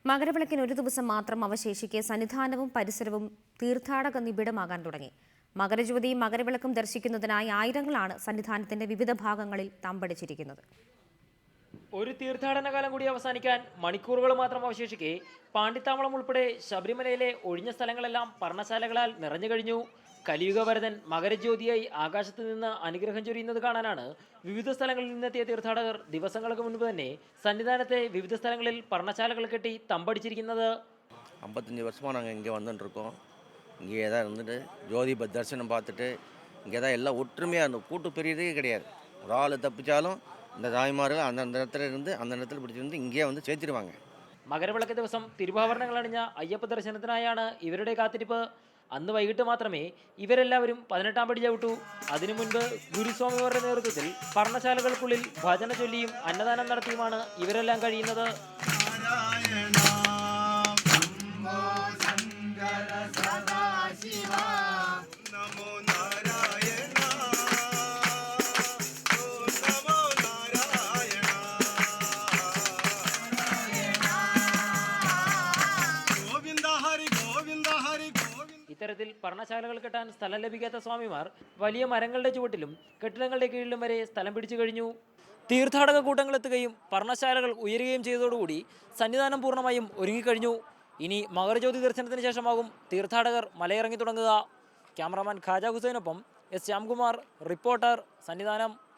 മകരവിളക്കിന് ഒരു ദിവസം മാത്രം അവശേഷിക്കെ സന്നിധാനവും പരിസരവും തീർത്ഥാടക നിബിഡമാകാൻ തുടങ്ങി. മകരജ്യോതിയും മകരവിളക്കും ദർശിക്കുന്നതിനായി ആയിരങ്ങളാണ് സന്നിധാനത്തിന്റെ വിവിധ ഭാഗങ്ങളിൽ തമ്പടിച്ചിരിക്കുന്നത്. ഒരു തീർത്ഥാടന കാലം കൂടി അവസാനിക്കാൻ മണിക്കൂറുകൾ മാത്രം അവശേഷിക്കെ പാണ്ടിത്താവളം ഉൾപ്പെടെ ശബരിമലയിലെ ഒഴിഞ്ഞ സ്ഥലങ്ങളെല്ലാം പർണശാലകളാൽ നിറഞ്ഞു കഴിഞ്ഞു. കലിയുഗവരതൻ മകരജ്യോതിയായി ആകാശത്ത് നിന്ന് അനുഗ്രഹം ചൊരിയുന്നത് കാണാനാണ് വിവിധ സ്ഥലങ്ങളിൽ നിന്നെത്തിയ തീർത്ഥാടകർ ദിവസങ്ങൾക്ക് മുൻപ് തന്നെ സന്നിധാനത്തെ വിവിധ സ്ഥലങ്ങളിൽ പർണശാലകൾ കെട്ടി തമ്പടിച്ചിരിക്കുന്നത്. 55 வருஷமாக நாங்கள் இங்கே வந்துட்டுருக்கோம். இங்கே தான் இருந்துட்டு ஜோதி தரிசனம் பார்த்துட்டு இங்கே தான் எல்லாம் ஒற்றுமையாக இருந்தோம். கூட்டு பெரியதே கிடையாது. ஒரு ஆள் தப்பிச்சாலும் இந்த தாய்மார்கள் அந்த இடத்துல இருந்து அந்த இடத்துல பிடிச்சிருந்து இங்கே வந்து சேர்த்துருவாங்க. മകരവിളക്ക് ദിവസം തിരുവാഭരണങ്ങൾ അണിഞ്ഞ അയ്യപ്പ ദർശനത്തിനായാണ് ഇവരുടെ കാത്തിരിപ്പ്. അന്ന് വൈകിട്ട് മാത്രമേ ഇവരെല്ലാവരും 18-ാം പടി ചവിട്ടു. അതിനു മുൻപ് ഗുരുസ്വാമിമാരുടെ നേതൃത്വത്തിൽ പർണശാലകൾക്കുള്ളിൽ ഭജന ചൊല്ലിയും അന്നദാനം നടത്തിയുമാണ് ഇവരെല്ലാം കഴിയുന്നത്. ഇത്തരത്തിൽ പർണശാലകൾ കെട്ടാൻ സ്ഥലം ലഭിക്കാത്ത സ്വാമിമാർ വലിയ മരങ്ങളുടെ ചുവട്ടിലും കെട്ടിടങ്ങളുടെ കീഴിലും വരെ സ്ഥലം പിടിച്ചു കഴിഞ്ഞു. തീർത്ഥാടക കൂട്ടങ്ങൾ എത്തുകയും പർണശാലകൾ ഉയരുകയും ചെയ്തതോടുകൂടി സന്നിധാനം പൂർണ്ണമായും ഒരുങ്ങിക്കഴിഞ്ഞു. ഇനി മകരജ്യോതി ദർശനത്തിന് ശേഷമാകും തീർത്ഥാടകർ മലയിറങ്ങി തുടങ്ങുക. ക്യാമറാമാൻ ഖാജ ഹുസൈനൊപ്പം എസ് ശ്യാംകുമാർ, റിപ്പോർട്ടർ, സന്നിധാനം.